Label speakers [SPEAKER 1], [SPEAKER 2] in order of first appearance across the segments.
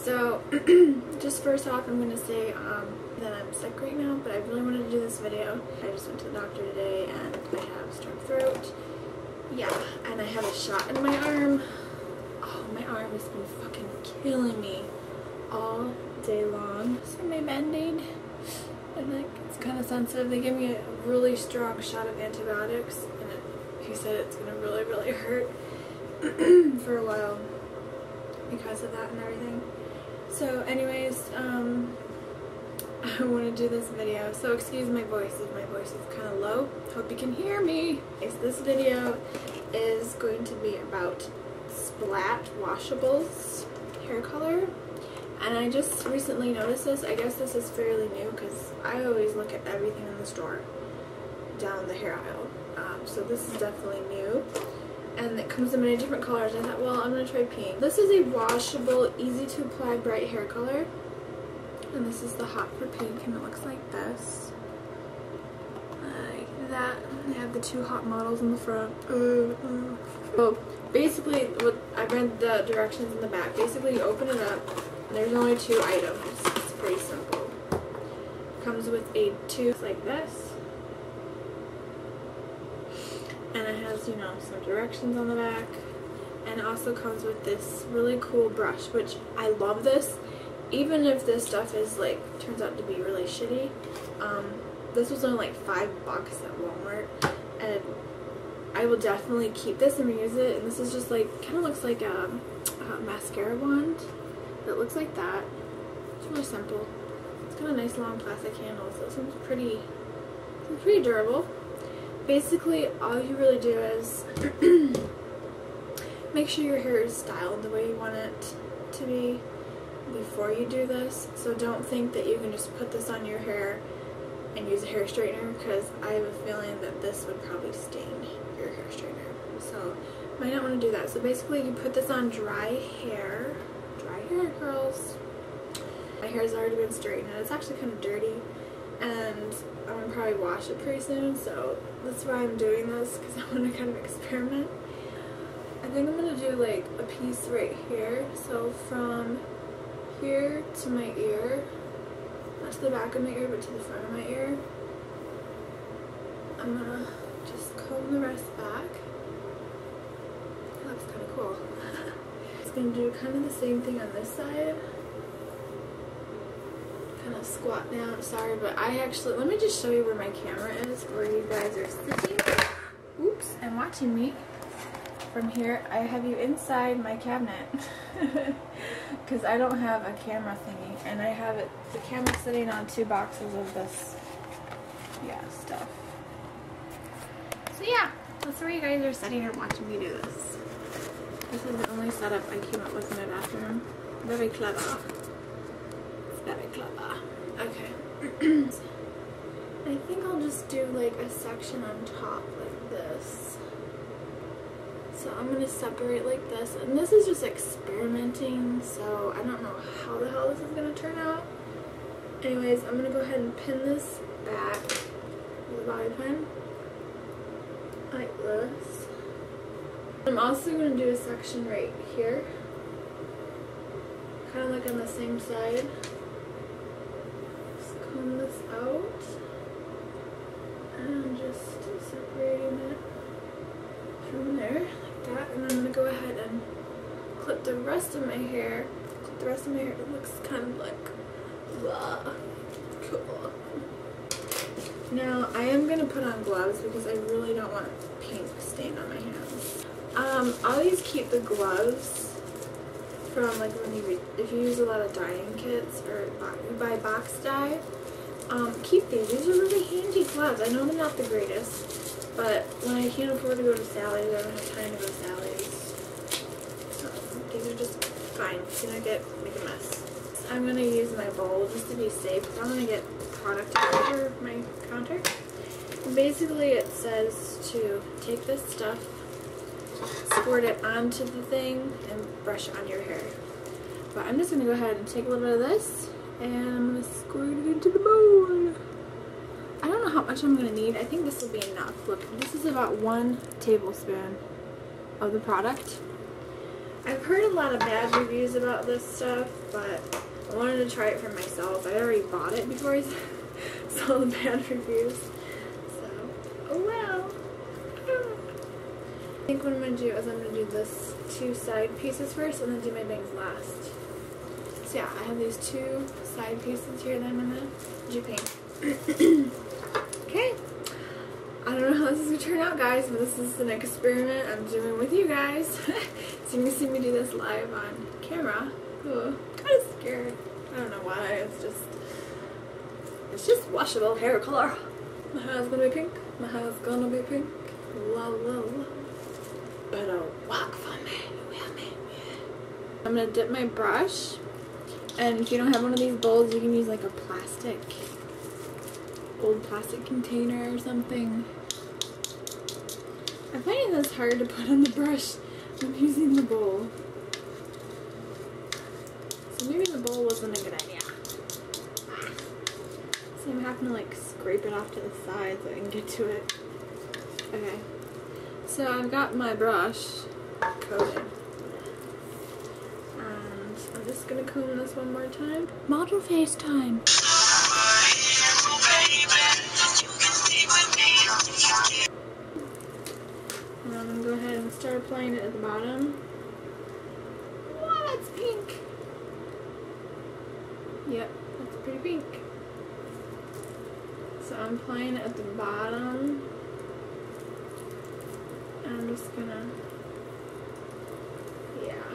[SPEAKER 1] So, just first off, I'm gonna say that I'm sick right now, but I really wanted to do this video. I just went to the doctor today and I have strep throat. Yeah, and I have a shot in my arm. Oh, my arm has been fucking killing me all day long. So my Band-Aid, and like it's kind of sensitive. They gave me a really strong shot of antibiotics, and he said it's gonna really hurt for a while because of that and everything. So anyways, I want to do this video, so excuse my voice if my voice is kind of low. Hope you can hear me. This video is going to be about Splat Washables hair color, and I just recently noticed this. I guess this is fairly new because I always look at everything in the store down the hair aisle. So this is definitely new. And it comes in many different colors. I thought, well, I'm going to try pink. This is a washable, easy to apply bright hair color. And this is the Hot for Pink, and it looks like this. Like that. They have the two hot models in the front. So basically, I read the directions in the back. Basically, you open it up, and there's only 2 items. It's pretty simple. It comes with a tube like this. And it has, you know, some directions on the back. And it also comes with this really cool brush, which I love this. Even if this stuff is like, turns out to be really shitty. This was only like $5 at Walmart. And I will definitely keep this and reuse it. And this is just like, kind of looks like a mascara wand. It looks like that. It's really simple. It's got a nice long plastic handle, so it seems pretty durable. Basically, all you really do is make sure your hair is styled the way you want it to be before you do this. So don't think that you can just put this on your hair and use a hair straightener, because I have a feeling that this would probably stain your hair straightener. So you might not want to do that. So basically, you put this on dry hair, girls. My hair's already been straightened. It's actually kind of dirty, and I'm going to probably wash it pretty soon, so that's why I'm doing this, because I want to kind of experiment. I think I'm going to do like a piece right here, so from here to my ear, not to the back of my ear, but to the front of my ear. I'm going to just comb the rest back. That looks kind of cool. It's going to do kind of the same thing on this side. Kind of squat down, sorry, but I actually, let me just show you where my camera is, where you guys are sitting, oops, and watching me from here. I have you inside my cabinet, because I don't have a camera thingy, and I have it, the camera sitting on 2 boxes of this, yeah, stuff. So yeah, that's where you guys are sitting and watching me do this. This is the only setup I came up with in my bathroom. Very clever. Very clever. Okay. I think I'll just do like a section on top like this. So I'm going to separate like this. And this is just experimenting, so I don't know how the hell this is going to turn out. Anyways, I'm going to go ahead and pin this back with a bobby pin. Like this. I'm also going to do a section right here. Kind of like on the same side. Comb this out and just separating it from there like that, and I'm going to go ahead and clip the rest of my hair. It looks kind of like cool. Now I am going to put on gloves because I really don't want pink stain on my hands. I always keep the gloves from like when if you use a lot of dyeing kits or you buy box dye. Keep these. These are really handy gloves. I know they're not the greatest, but when I can't afford to go to Sally's, I don't have time to go to Sally's. These are just fine. It's gonna make a mess. I'm gonna use my bowl just to be safe, because I'm gonna get product all over my counter. And basically, it says to take this stuff, squirt it onto the thing, and brush it on your hair. But I'm just gonna go ahead and take a little bit of this, and I'm going to squirt it into the bowl. I don't know how much I'm going to need. I think this will be enough. Look, this is about 1 tablespoon of the product. I've heard a lot of bad reviews about this stuff, but I wanted to try it for myself. I already bought it before I saw the bad reviews. So, oh well. I think what I'm going to do is I'm going to do this 2 side pieces first and then do my bangs last. So yeah, I have these 2 side pieces here that I'm going to do pink. Okay. I don't know how this is going to turn out, guys, but this is an experiment I'm doing with you guys. So you can see me do this live on camera. Ooh, kind of scared. I don't know why. It's just washable hair color. My hair's gonna be pink. My hair's gonna be pink. La la la. Better walk for me. With me. I'm gonna dip my brush, and if you don't have one of these bowls, you can use like a old plastic container or something. I'm finding this hard to put on the brush. I'm using the bowl. So maybe the bowl wasn't a good idea. So I'm having to like scrape it off to the side so I can get to it. Okay. So I've got my brush coated. And I'm just gonna comb this one more time. Model FaceTime. And I'm gonna go ahead and start applying it at the bottom. Wow, it's pink. Yep, that's pretty pink. So I'm applying it at the bottom. And I'm just gonna, yeah,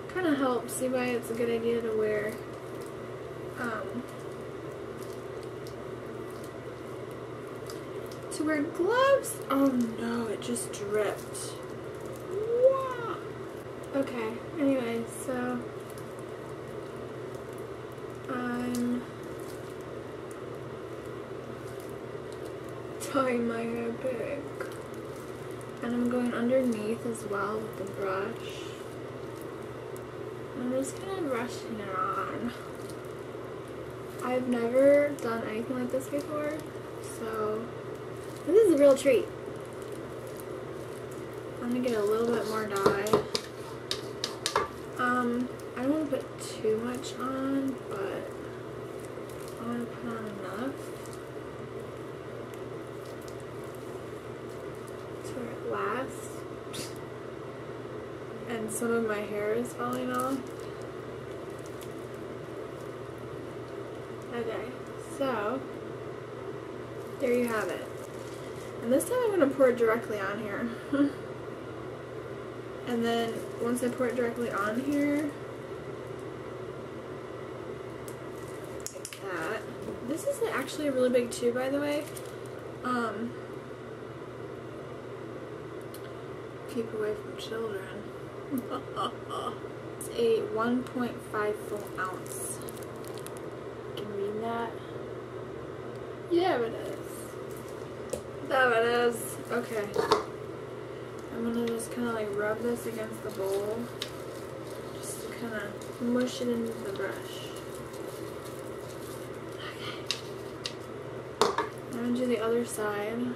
[SPEAKER 1] kind of help. See why it's a good idea to wear gloves. Oh no, it just dripped. Wow. Okay, anyway, so I'm tying my hair big. And I'm going underneath as well with the brush. I'm just kind of brushing it on. I've never done anything like this before, so this is a real treat. I'm gonna get a little bit more dye. I don't want to put too much on, but I want to put on enough to where it lasts. And some of my hair is falling off. Okay, so there you have it. And this time I'm going to pour it directly on here. And then once I pour it directly on here, like that. This is actually a really big tube, by the way. Keep away from children. It's a 1.5 full ounce. Can you read that? Yeah, it is. There it is. Okay. I'm gonna just kind of like rub this against the bowl. Just to kind of mush it into the brush. Okay. I'm gonna do the other side.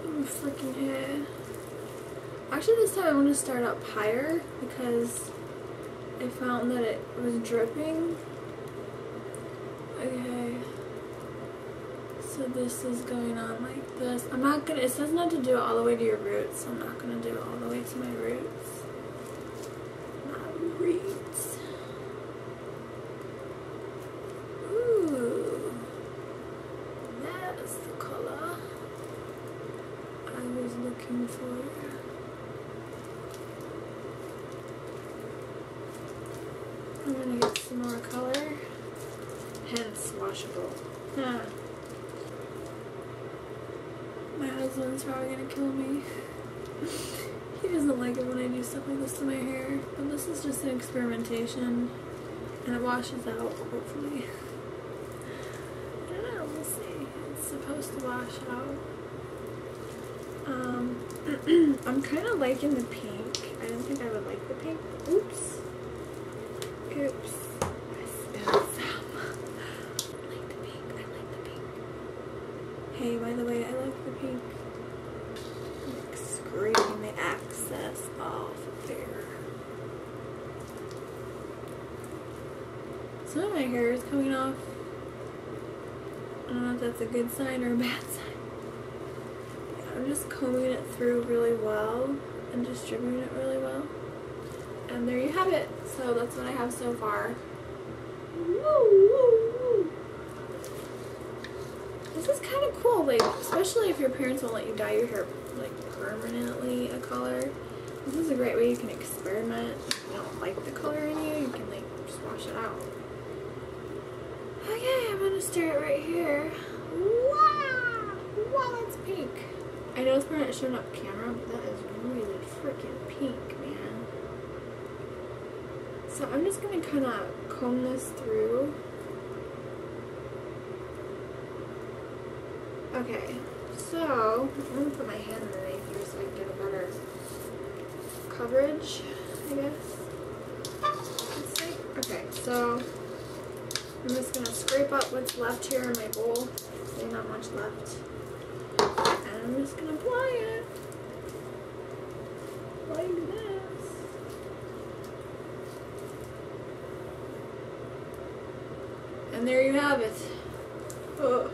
[SPEAKER 1] Oh, freaking head. Actually, this time I want to start up higher because I found that it was dripping. Okay. So this is going on like this. I'm not gonna, it says not to do it all the way to your roots, so I'm not gonna do it all the way to my roots. My roots. Ooh. That's the color I was looking for. I'm gonna get some more color. Hence washable. Huh. My husband's probably gonna kill me. He doesn't like it when I do stuff like this to my hair, but this is just an experimentation, and it washes out, hopefully. I don't know, we'll see. It's supposed to wash out. I'm kind of liking the pink. I didn't think I would like the pink. Oops. Oops. I spilled some. I like the pink. I like the pink. Hey, by the way, I like the pink. Like, scraping the excess off of there. Some of my hair is coming off. I don't know if that's a good sign or a bad sign. I'm just combing it through really well and distributing it really well. And there you have it. So that's what I have so far. Woo, woo, woo. This is kind of cool, like, especially if your parents won't let you dye your hair like permanently a color. This is a great way you can experiment. If you don't like the color in you, you can like just wash it out. Okay, I'm gonna start right here. Wow! Wow, that's pink. I know it's probably not showing up camera, but that is really freaking pink, man. So I'm just gonna kind of comb this through. Okay, so I'm gonna put my hand underneath here so I can get a better coverage, I guess. Let's see. Okay, so I'm just gonna scrape up what's left here in my bowl. There's not much left. And I'm just gonna apply it like this. And there you have it. Oh.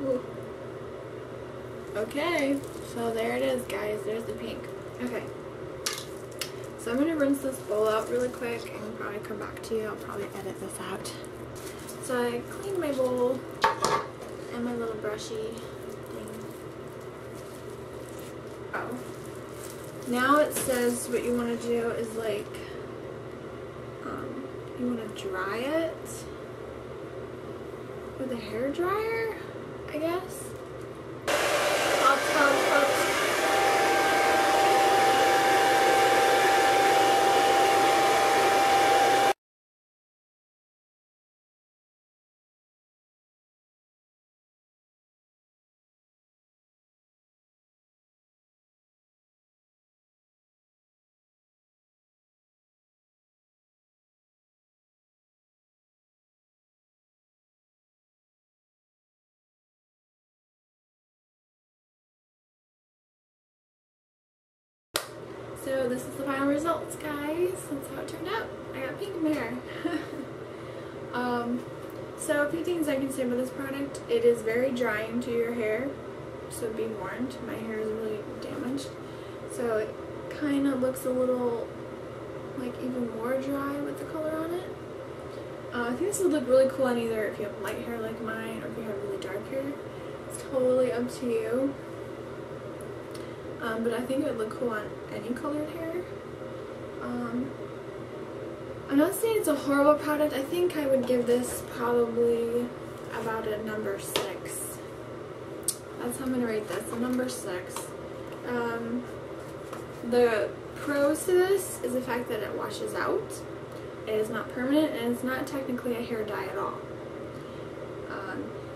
[SPEAKER 1] Ooh. Okay, so there it is, guys. There's the pink. Okay. So I'm going to rinse this bowl out really quick and probably come back to you. I'll probably edit this out. So I cleaned my bowl and my little brushy thing. Oh. Now it says what you want to do is like, you want to dry it with a hair dryer, I guess. So this is the final results, guys. That's how it turned out. I got pink in my hair. So a few things I can say about this product. It is very drying to your hair, so be warned. My hair is really damaged, so it kind of looks a little like even more dry with the color on it. I think this would look really cool on either if you have light hair like mine or if you have really dark hair. It's totally up to you. But I think it would look cool on any colored hair. I'm not saying it's a horrible product. I think I would give this probably about a number 6. That's how I'm going to rate this, a number 6. The pros to this is the fact that it washes out. It is not permanent, and it's not technically a hair dye at all.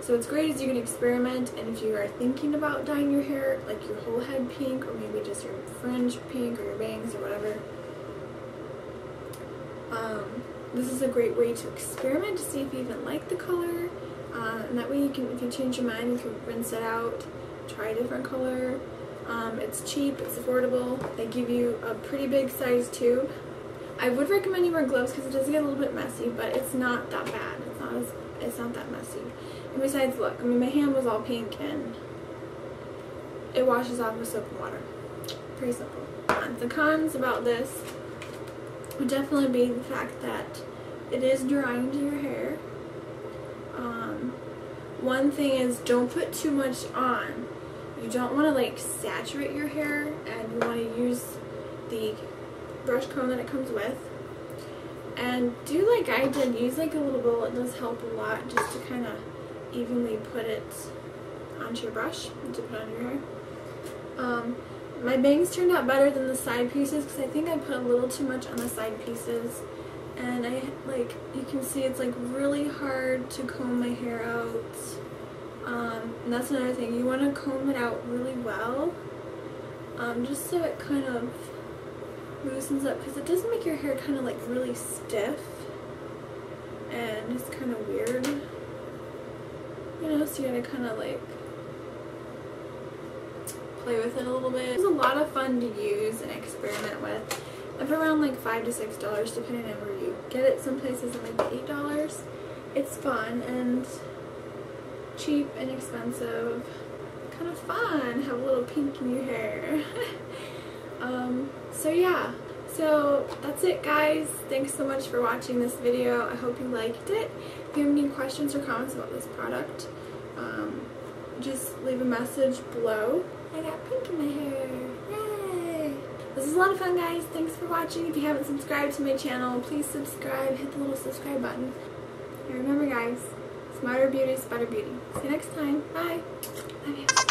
[SPEAKER 1] So it's great as you can experiment, and if you are thinking about dyeing your hair, like your whole head pink, or maybe just your fringe pink, or your bangs, or whatever, this is a great way to experiment to see if you even like the color, and that way you can, if you change your mind, you can rinse it out, try a different color. It's cheap, it's affordable, they give you a pretty big size tube. I would recommend you wear gloves because it does get a little bit messy, but it's not that bad. It's not that messy. And besides, look, I mean, my hand was all pink and it washes off with soap and water. Pretty simple. The cons about this would definitely be the fact that it is drying to your hair. One thing is, don't put too much on. You don't want to like saturate your hair, and you want to use the brush comb that it comes with. And do like I did, use like a little bowl. It does help a lot just to kind of evenly put it onto your brush and to put on your hair. My bangs turned out better than the side pieces because I think I put a little too much on the side pieces, and I like, you can see it's like really hard to comb my hair out. And that's another thing, you want to comb it out really well, just so it kind of loosens up, because it does make your hair kind of like really stiff and it's kind of weird, you know, so you gotta kind of like play with it a little bit. It's a lot of fun to use and experiment with. And for around like $5 to $6 depending on where you get it. Some places it might be $8. It's fun and cheap, inexpensive, kind of fun. Have a little pink in your hair. So yeah. So that's it, guys. Thanks so much for watching this video. I hope you liked it. If you have any questions or comments about this product, just leave a message below. I got pink in my hair. Yay! This is a lot of fun, guys. Thanks for watching. If you haven't subscribed to my channel, please subscribe. Hit the little subscribe button. And remember, guys, smarter beauty is better beauty. See you next time. Bye. Love you.